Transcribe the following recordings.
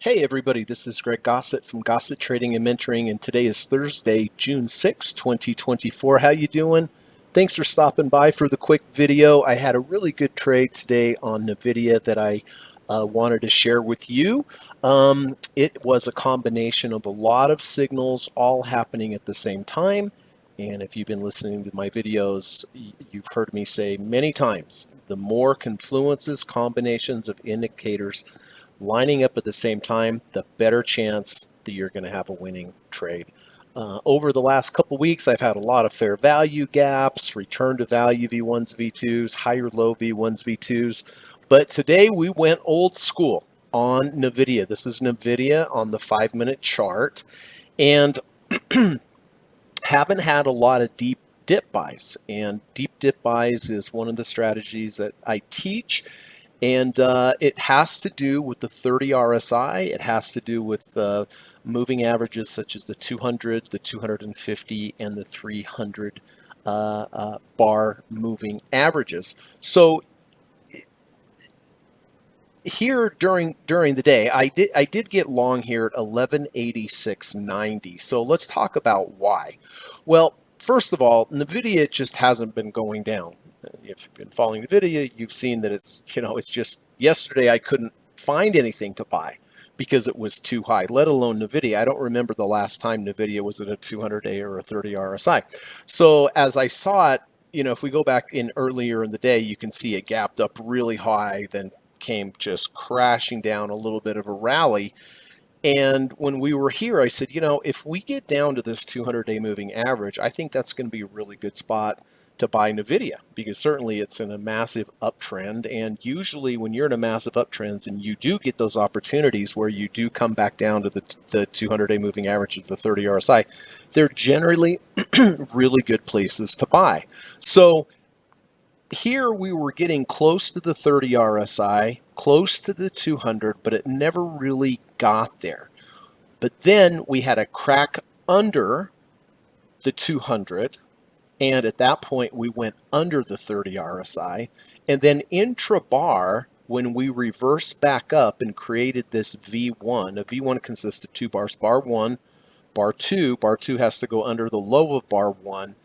Hey everybody, this is Greg Gossett from Gossett Trading and Mentoring, and today is Thursday, June 6, 2024. How you doing? Thanks for stopping by for the quick video. I had a really good trade today on NVDA that I wanted to share with you. It was a combination of a lot of signals all happening at the same time. And if you've been listening to my videos, you've heard me say many times, the more confluences, combinations of indicators lining up at the same time, the better chance that you're going to have a winning trade. Over the last couple weeks, I've had a lot of fair value gaps, return to value V1s, V2s, higher low V1s, V2s. But today we went old school on NVIDIA. This is NVIDIA on the 5-minute chart. And haven't had a lot of deep dip buys. And deep dip buys is one of the strategies that I teach. And it has to do with the 30 RSI. It has to do with moving averages such as the 200, the 250, and the 300 bar moving averages. So here during the day, I did get long here at 1186.90. So let's talk about why. Well, first of all, NVIDIA just hasn't been going down. If you've been following the video, you've seen that it's just yesterday I couldn't find anything to buy because it was too high, let alone NVIDIA. I don't remember the last time NVIDIA was at a 200-day or a 30 RSI. So as I saw it, if we go back in earlier in the day, you can see it gapped up really high, then came just crashing down, a little bit of a rally. And when we were here, I said, if we get down to this 200-day moving average, I think that's going to be a really good spot to buy NVIDIA, because certainly it's in a massive uptrend. And usually when you're in a massive uptrend and you do get those opportunities where you do come back down to the 200-day moving average of the 30 RSI, they're generally really good places to buy. So here we were getting close to the 30 RSI, close to the 200, but it never really got there. But then we had a crack under the 200, and at that point we went under the 30 RSI. And then intra-bar, when we reversed back up and created this V1, a V1 consists of two bars, bar 1, bar 2. Bar 2 has to go under the low of bar 1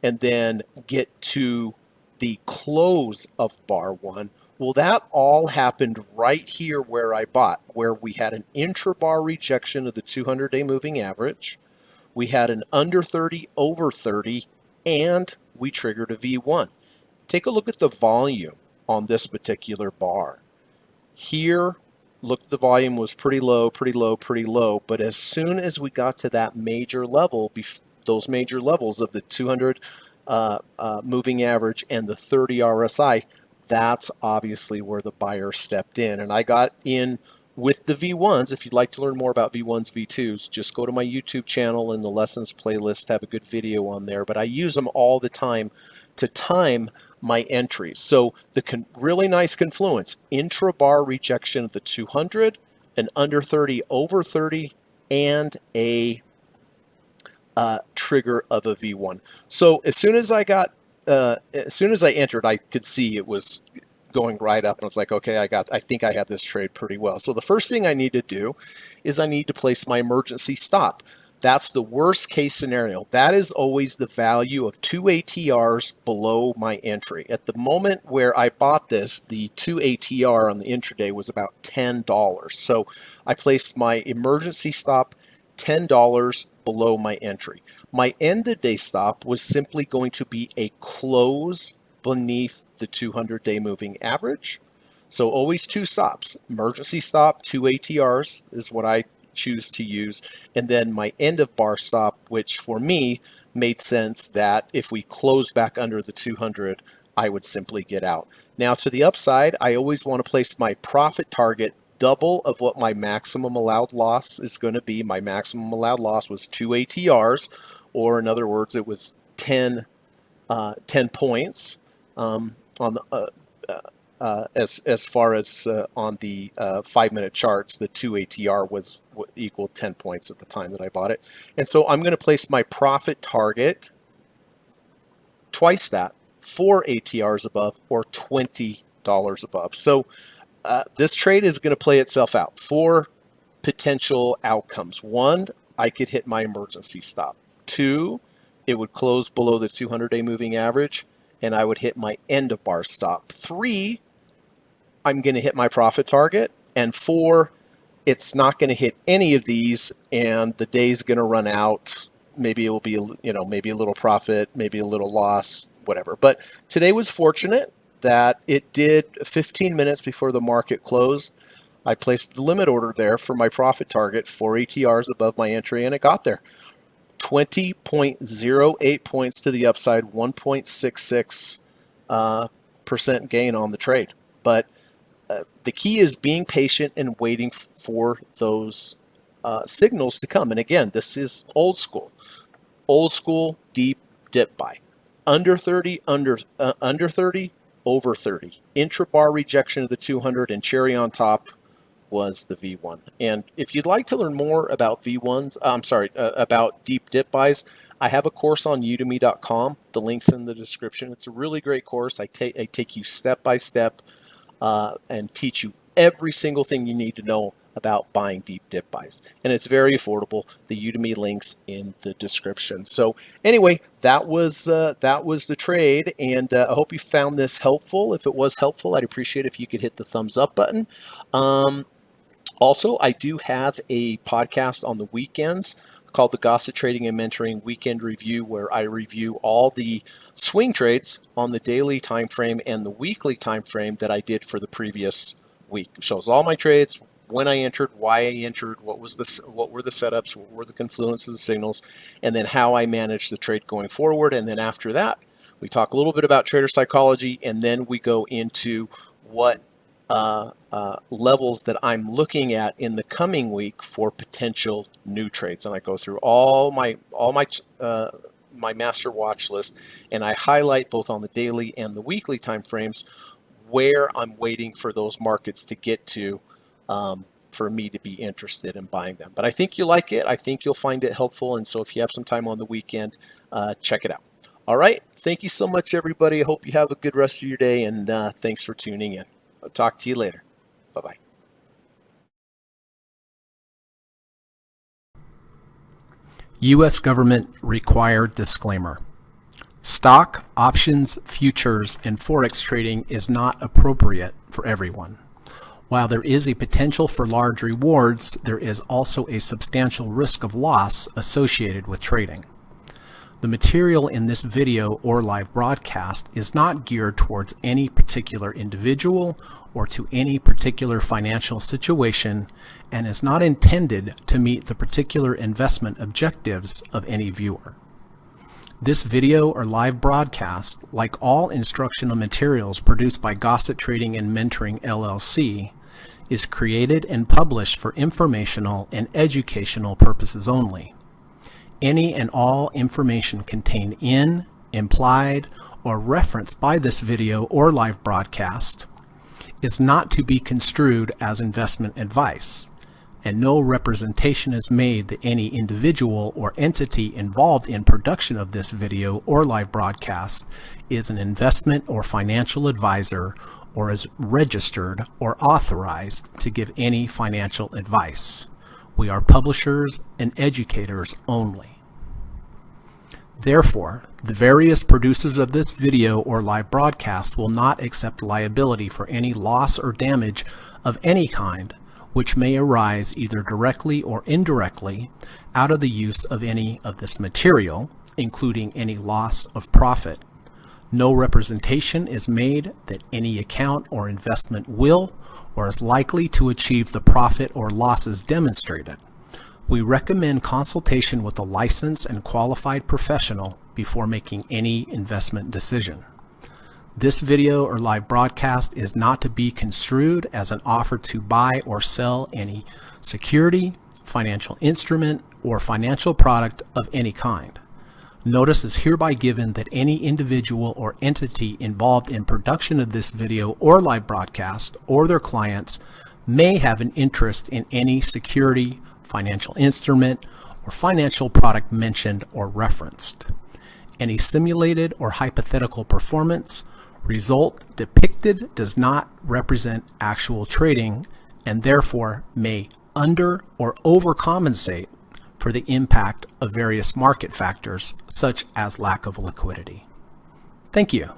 and then get to the close of bar 1. Well, that all happened right here where I bought, where we had an intra-bar rejection of the 200-day moving average. We had an under 30, over 30, and we triggered a V1. Take a look at the volume on this particular bar. Here, look, the volume was pretty low, pretty low, pretty low, but as soon as we got to that major level, those major levels of the 200 moving average and the 30 RSI, that's obviously where the buyer stepped in. And I got in with the V1s. If you'd like to learn more about V1s, V2s, just go to my YouTube channel in the lessons playlist, have a good video on there. But I use them all the time to time my entries. So the really nice confluence, intra-bar rejection of the 200, an under 30, over 30, and a trigger of a V1. So as soon as I entered, I could see it was going right up, and I was like, okay, I think I have this trade pretty well. So the first thing I need to do is I need to place my emergency stop. That's the worst case scenario. That is always the value of 2 ATRs below my entry. At the moment where I bought this, the 2 ATR on the intraday was about $10. So I placed my emergency stop $10 below my entry. My end of day stop was simply going to be a close beneath the 200-day moving average. So always two stops. Emergency stop, 2 ATRs is what I choose to use. And then my end of bar stop, which for me made sense that if we close back under the 200, I would simply get out. Now to the upside, I always want to place my profit target double of what my maximum allowed loss is going to be. My maximum allowed loss was 2 ATRs, or in other words, it was 10 points on the, as far as on the 5-minute charts. The 2 ATR was equal 10 points at the time that I bought it. And so I'm going to place my profit target twice that, 4 ATRs above, or $20 above. So this trade is going to play itself out. 4 potential outcomes. One, I could hit my emergency stop. Two, it would close below the 200-day moving average, and I would hit my end of bar stop. Three, I'm going to hit my profit target. And four, it's not going to hit any of these, and the day's going to run out. Maybe it will be, maybe a little profit, maybe a little loss, whatever. But today was fortunate that it did 15 minutes before the market closed. I placed the limit order there for my profit target, 4 ATRs above my entry, and it got there. 20.08 points to the upside, 1.66% gain on the trade. But the key is being patient and waiting for those signals to come. And again, this is old school deep dip buy. Under 30, under 30, over 30. Intra-bar rejection of the 200, and cherry on top was the V1. And if you'd like to learn more about V1s, about deep dip buys, I have a course on udemy.com. The link's in the description. It's a really great course. I take you step by step and teach you every single thing you need to know about buying deep dip buys. And it's very affordable. The Udemy link's in the description. So anyway, that was the trade, and I hope you found this helpful. If it was helpful, I'd appreciate if you could hit the thumbs up button. Also, I do have a podcast on the weekends called the Gossett Trading and Mentoring Weekend Review, where I review all the swing trades on the daily time frame and the weekly time frame that I did for the previous week. It shows all my trades, when I entered, why I entered, what were the setups, what were the confluences of signals, and then how I managed the trade going forward. And then after that, we talk a little bit about trader psychology, and then we go into what levels that I'm looking at in the coming week for potential new trades. And I go through all my master watch list, and I highlight both on the daily and the weekly time frames where I'm waiting for those markets to get to for me to be interested in buying them. But I think you'll like it. I think you'll find it helpful. And so if you have some time on the weekend, check it out. All right. Thank you so much, everybody. I hope you have a good rest of your day, and thanks for tuning in. I'll talk to you later. Bye-bye. U.S. government required disclaimer. Stock, options, futures, and forex trading is not appropriate for everyone. While there is a potential for large rewards, there is also a substantial risk of loss associated with trading. The material in this video or live broadcast is not geared towards any particular individual or to any particular financial situation, and is not intended to meet the particular investment objectives of any viewer. This video or live broadcast, like all instructional materials produced by Gossett Trading and Mentoring LLC, is created and published for informational and educational purposes only. Any and all information contained in, implied, or referenced by this video or live broadcast is not to be construed as investment advice, and no representation is made that any individual or entity involved in production of this video or live broadcast is an investment or financial advisor or is registered or authorized to give any financial advice. We are publishers and educators only. Therefore, the various producers of this video or live broadcast will not accept liability for any loss or damage of any kind which may arise either directly or indirectly out of the use of any of this material, including any loss of profit. No representation is made that any account or investment will or is likely to achieve the profit or losses demonstrated. We recommend consultation with a licensed and qualified professional before making any investment decision. This video or live broadcast is not to be construed as an offer to buy or sell any security, financial instrument, or financial product of any kind. Notice is hereby given that any individual or entity involved in production of this video or live broadcast or their clients may have an interest in any security, financial instrument, or financial product mentioned or referenced. Any simulated or hypothetical performance result depicted does not represent actual trading and therefore may under or overcompensate for the impact of various market factors, such as lack of liquidity. Thank you.